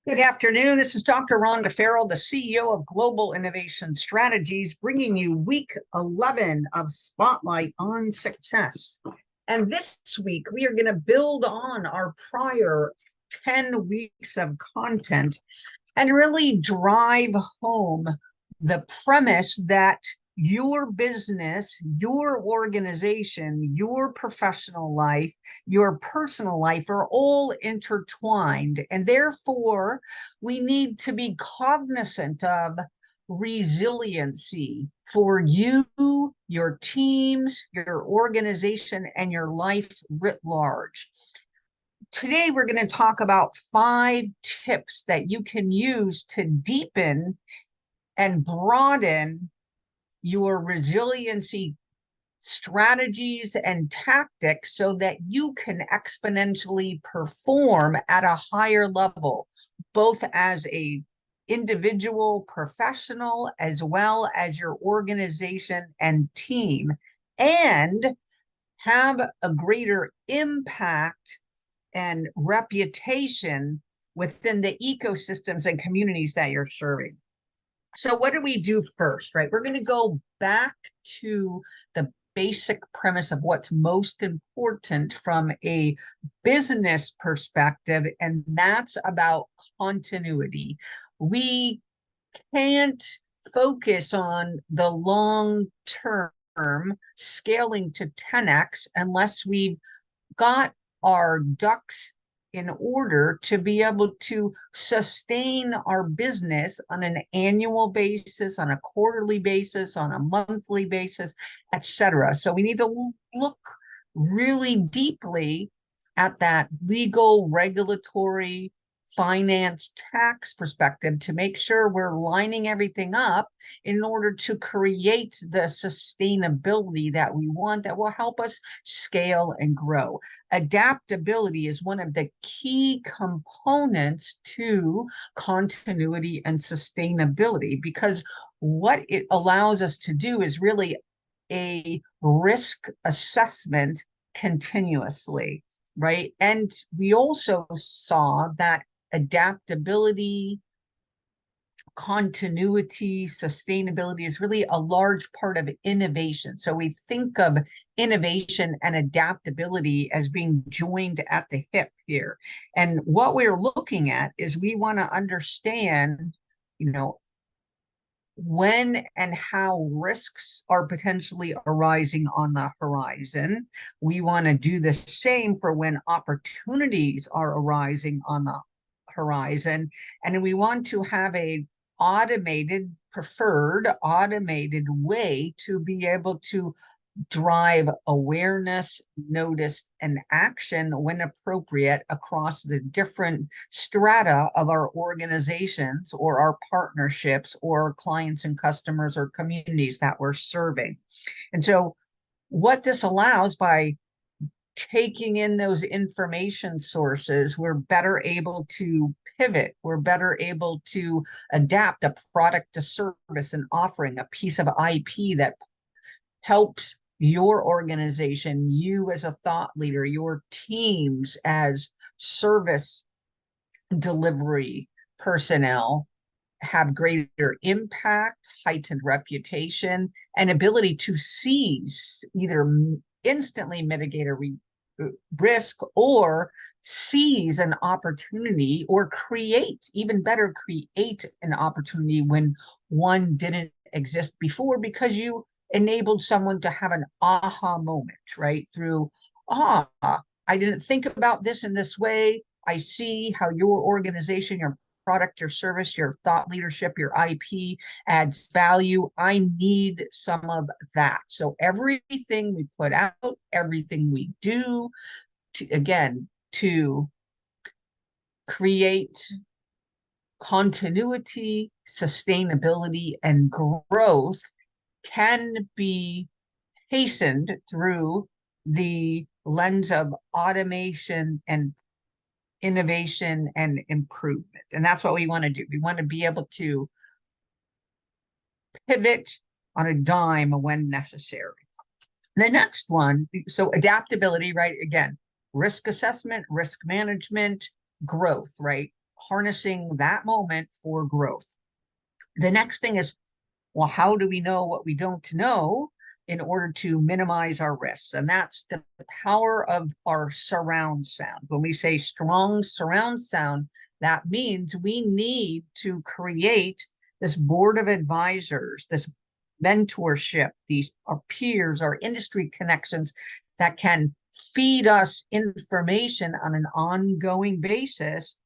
Good afternoon. This is Dr. Rhonda Farrell, the CEO of Global Innovation Strategies, bringing you week 11 of Spotlight on Success. And this week, we are going to build on our prior 10 weeks of content and really drive home the premise that your business, your organization, your professional life, your personal life are all intertwined. And therefore, we need to be cognizant of resiliency for you, your teams, your organization, and your life writ large. Today, we're going to talk about 5 tips that you can use to deepen and broaden your resiliency strategies and tactics so that you can exponentially perform at a higher level, both as a individual professional as well as your organization and team, and have a greater impact and reputation within the ecosystems and communities that you're serving. So what do we do first, right? We're going to go back to the basic premise of what's most important from a business perspective, and that's about continuity. We can't focus on the long term scaling to 10x unless we've got our ducks in order to be able to sustain our business on an annual basis, on a quarterly basis, on a monthly basis, etc. So we need to look really deeply at that legal, regulatory, finance, tax perspective to make sure we're lining everything up in order to create the sustainability that we want that will help us scale and grow. Adaptability is one of the key components to continuity and sustainability, because what it allows us to do is really a risk assessment continuously, right? And we also saw that adaptability, continuity, sustainability is really a large part of innovation. So we think of innovation and adaptability as being joined at the hip here. And what we're looking at is we want to understand, when and how risks are potentially arising on the horizon. We want to do the same for when opportunities are arising on the horizon. And we want to have a preferred automated way to be able to drive awareness, notice, and action when appropriate across the different strata of our organizations or our partnerships or clients and customers or communities that we're serving. And so what this allows, by taking in those information sources, we're better able to pivot. We're better able to adapt a product, a service, an offering, a piece of IP that helps your organization, you as a thought leader, your teams as service delivery personnel have greater impact, heightened reputation, and ability to seize, either instantly mitigate a risk or seize an opportunity, or even better, create an opportunity when one didn't exist before, because you enabled someone to have an aha moment, right? Through, I didn't think about this in this way. I see how your organization, your product, your service, your thought leadership, your IP adds value. I need some of that. So everything we put out, everything we do, to create continuity, sustainability, and growth can be hastened through the lens of automation and innovation and improvement. And that's what we want to do. We want to be able to pivot on a dime when necessary. The next one, so adaptability, right? Again, risk assessment, risk management, growth, right? harnessing that moment for growth. The next thing is, well, how do we know what we don't know in order to minimize our risks? And that's the power of our surround sound. When we say strong surround sound, that means we need to create this board of advisors, this mentorship, these our peers, our industry connections that can feed us information on an ongoing basis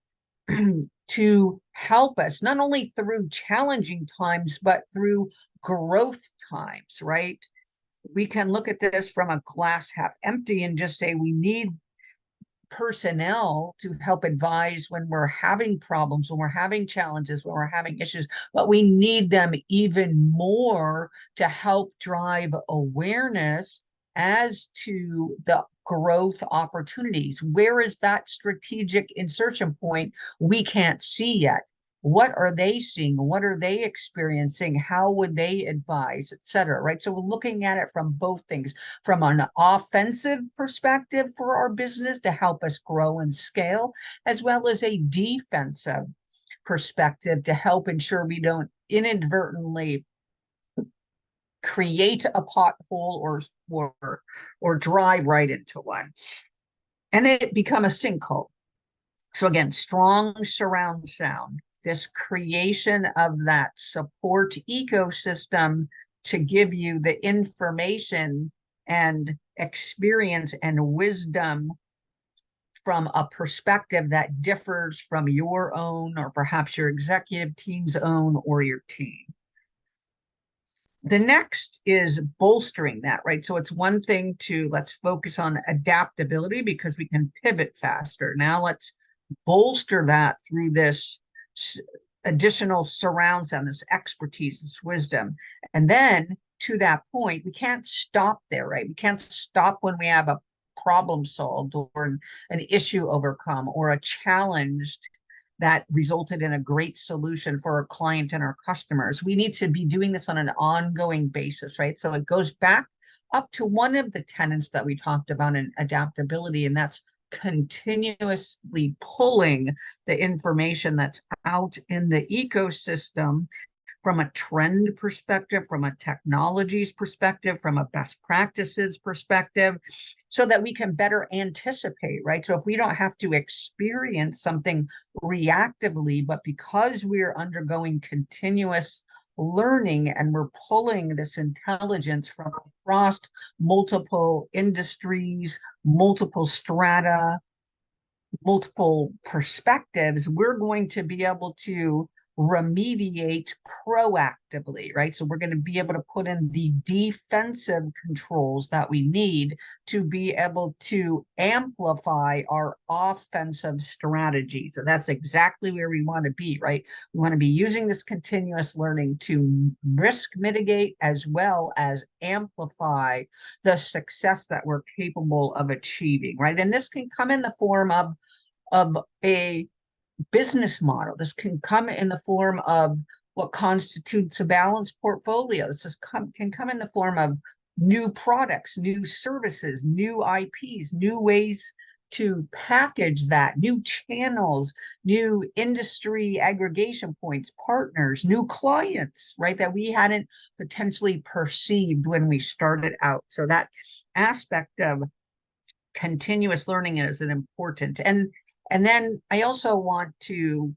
to help us not only through challenging times, but through growth times, right? We can look at this from a glass half empty and just say we need personnel to help advise when we're having problems, when we're having challenges, when we're having issues, but we need them even more to help drive awareness as to the growth opportunities. Where is that strategic insertion point we can't see yet? What are they seeing? What are they experiencing? How would they advise, et cetera, right? So we're looking at it from both things, from an offensive perspective for our business to help us grow and scale, as well as a defensive perspective to help ensure we don't inadvertently create a pothole or drive right into one and it become a sinkhole. So again, strong surround sound, this creation of that support ecosystem to give you the information and experience and wisdom from a perspective that differs from your own or perhaps your executive team's own or your team. The next is bolstering that, right? So it's one thing to let's focus on adaptability because we can pivot faster. Now let's bolster that through this additional surround sound, this expertise, this wisdom. And then to that point, we can't stop there, right? We can't stop when we have a problem solved or an issue overcome or a challenge that resulted in a great solution for our client and our customers. We need to be doing this on an ongoing basis, right? So it goes back up to one of the tenets that we talked about in adaptability, and that's continuously pulling the information that's out in the ecosystem from a trend perspective, from a technologies perspective, from a best practices perspective, so that we can better anticipate, right? So if we don't have to experience something reactively, but because we're undergoing continuous learning and we're pulling this intelligence from across multiple industries, multiple strata, multiple perspectives, we're going to be able to remediate proactively, right? So we're going to be able to put in the defensive controls that we need to be able to amplify our offensive strategy. So that's exactly where we want to be, right? We want to be using this continuous learning to risk mitigate as well as amplify the success that we're capable of achieving, right? And this can come in the form of a business model. This can come in the form of what constitutes a balanced portfolio. This can come in the form of new products, new services, new IPs, new ways to package that, new channels, new industry aggregation points, partners, new clients, right, that we hadn't potentially perceived when we started out. So that aspect of continuous learning is an important. And then I also want to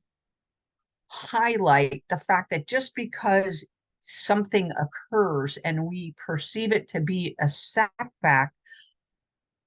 highlight the fact that just because something occurs and we perceive it to be a setback,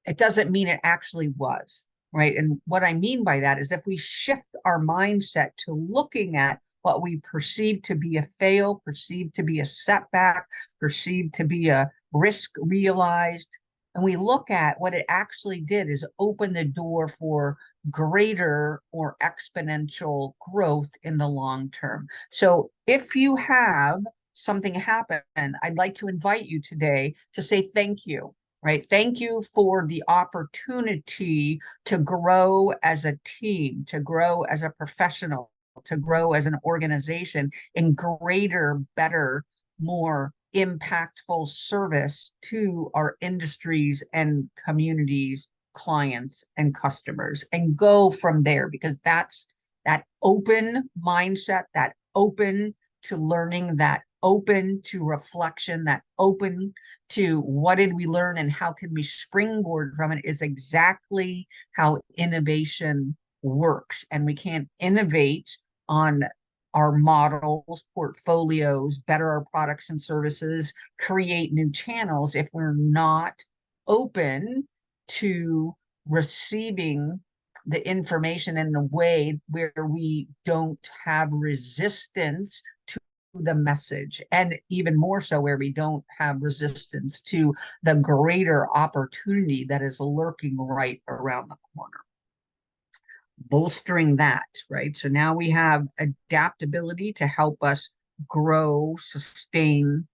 it doesn't mean it actually was, right? And what I mean by that is if we shift our mindset to looking at what we perceive to be a fail, perceived to be a setback, perceived to be a risk realized, and we look at what it actually did is open the door for greater or exponential growth in the long term. So if you have something happen, I'd like to invite you today to say thank you, right? Thank you for the opportunity to grow as a team, to grow as a professional, to grow as an organization in greater, better, more impactful service to our industries and communities, clients and customers, and go from there, because that's that open mindset, that open to learning, that open to reflection, that open to what did we learn and how can we springboard from it is exactly how innovation works. And we can't innovate on our models, portfolios, better our products and services, create new channels if we're not open to receiving the information in a way where we don't have resistance to the message, and even more so where we don't have resistance to the greater opportunity that is lurking right around the corner. Bolstering that, right? So now we have adaptability to help us grow, sustain,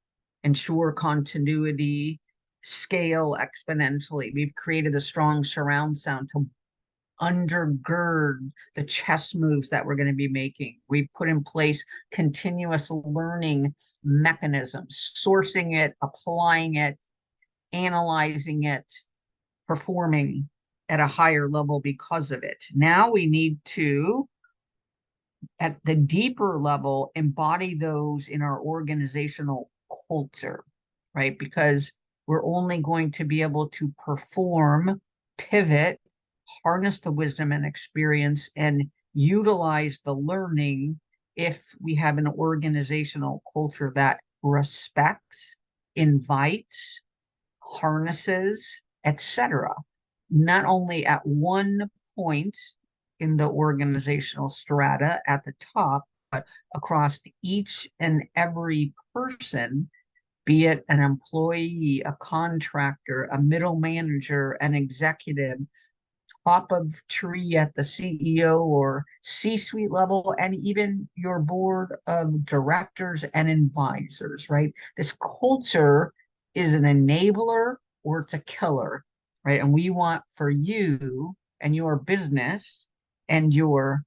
ensure continuity, scale exponentially. We've created a strong surround sound to undergird the chess moves that we're going to be making. We've put in place continuous learning mechanisms, sourcing it, applying it, analyzing it, performing at a higher level because of it. Now we need to, at the deeper level, embody those in our organizational culture, right? Because we're only going to be able to perform, pivot, harness the wisdom and experience, and utilize the learning if we have an organizational culture that respects, invites, harnesses, etc. Not only at one point in the organizational strata at the top, but across each and every person, be it an employee, a contractor, a middle manager, an executive, top of tree at the CEO or C-suite level, and even your board of directors and advisors, right? This culture is an enabler or it's a killer, right? And we want for you and your business and your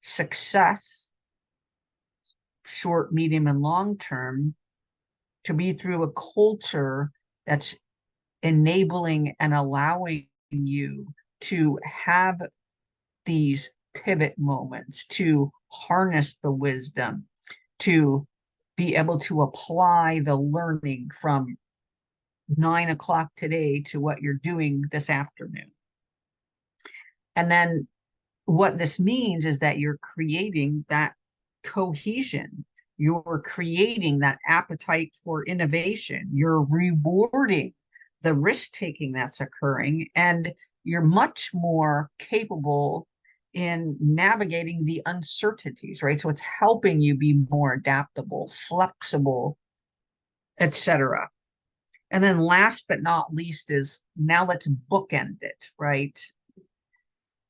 success, short, medium, and long term, to be through a culture that's enabling and allowing you to have these pivot moments, to harness the wisdom, to be able to apply the learning from 9 o'clock today to what you're doing this afternoon. And then what this means is that you're creating that cohesion. You're creating that appetite for innovation. You're rewarding the risk taking that's occurring, and you're much more capable in navigating the uncertainties, right? So it's helping you be more adaptable, flexible, etc. And then last but not least is, now let's bookend it, right?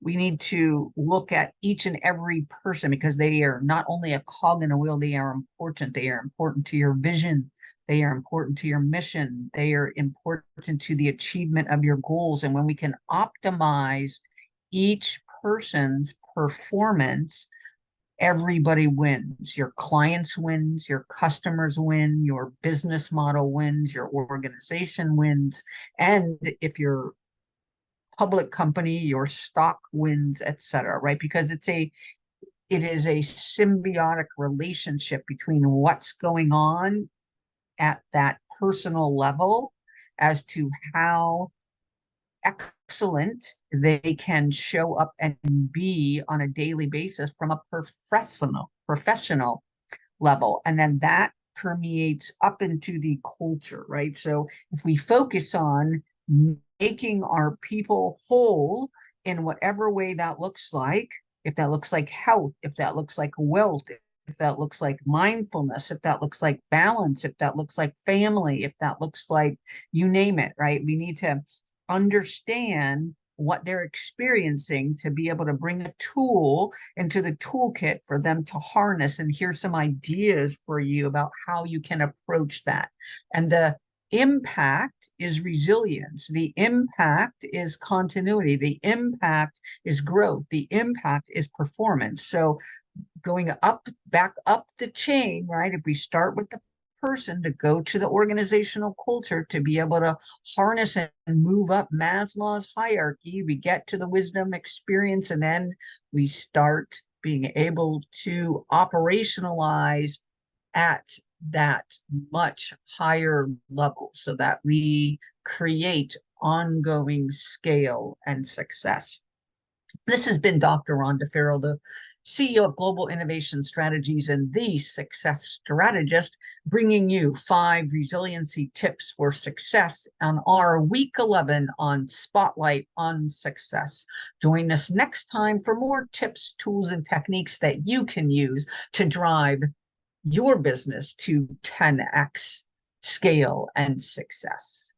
We need to look at each and every person because they are not only a cog in a wheel, they are important. They are important to your vision. They are important to your mission. They are important to the achievement of your goals. And when we can optimize each person's performance, everybody wins. Your clients wins, your customers win, your business model wins, your organization wins. And if you're public company, your stock wins, etc., right? Because it is a symbiotic relationship between what's going on at that personal level as to how excellent they can show up and be on a daily basis from a professional level. And then that permeates up into the culture, right? So if we focus on making our people whole in whatever way that looks like, if that looks like health, if that looks like wealth, if that looks like mindfulness, if that looks like balance, if that looks like family, if that looks like you name it, right? We need to understand what they're experiencing to be able to bring a tool into the toolkit for them to harness. And here's some ideas for you about how you can approach that. And the impact is resilience. The impact is continuity. The impact is growth. The impact is performance. So going back up the chain, right? If we start with the person, to go to the organizational culture, to be able to harness and move up Maslow's hierarchy, we get to the wisdom experience, and then we start being able to operationalize at that much higher level so that we create ongoing scale and success. This has been Dr. Rhonda Farrell, the CEO of Global Innovation Strategies and the Success Strategist, bringing you 5 resiliency tips for success on our week 11 on Spotlight on Success. Join us next time for more tips, tools, and techniques that you can use to drive your business to 10x scale and success.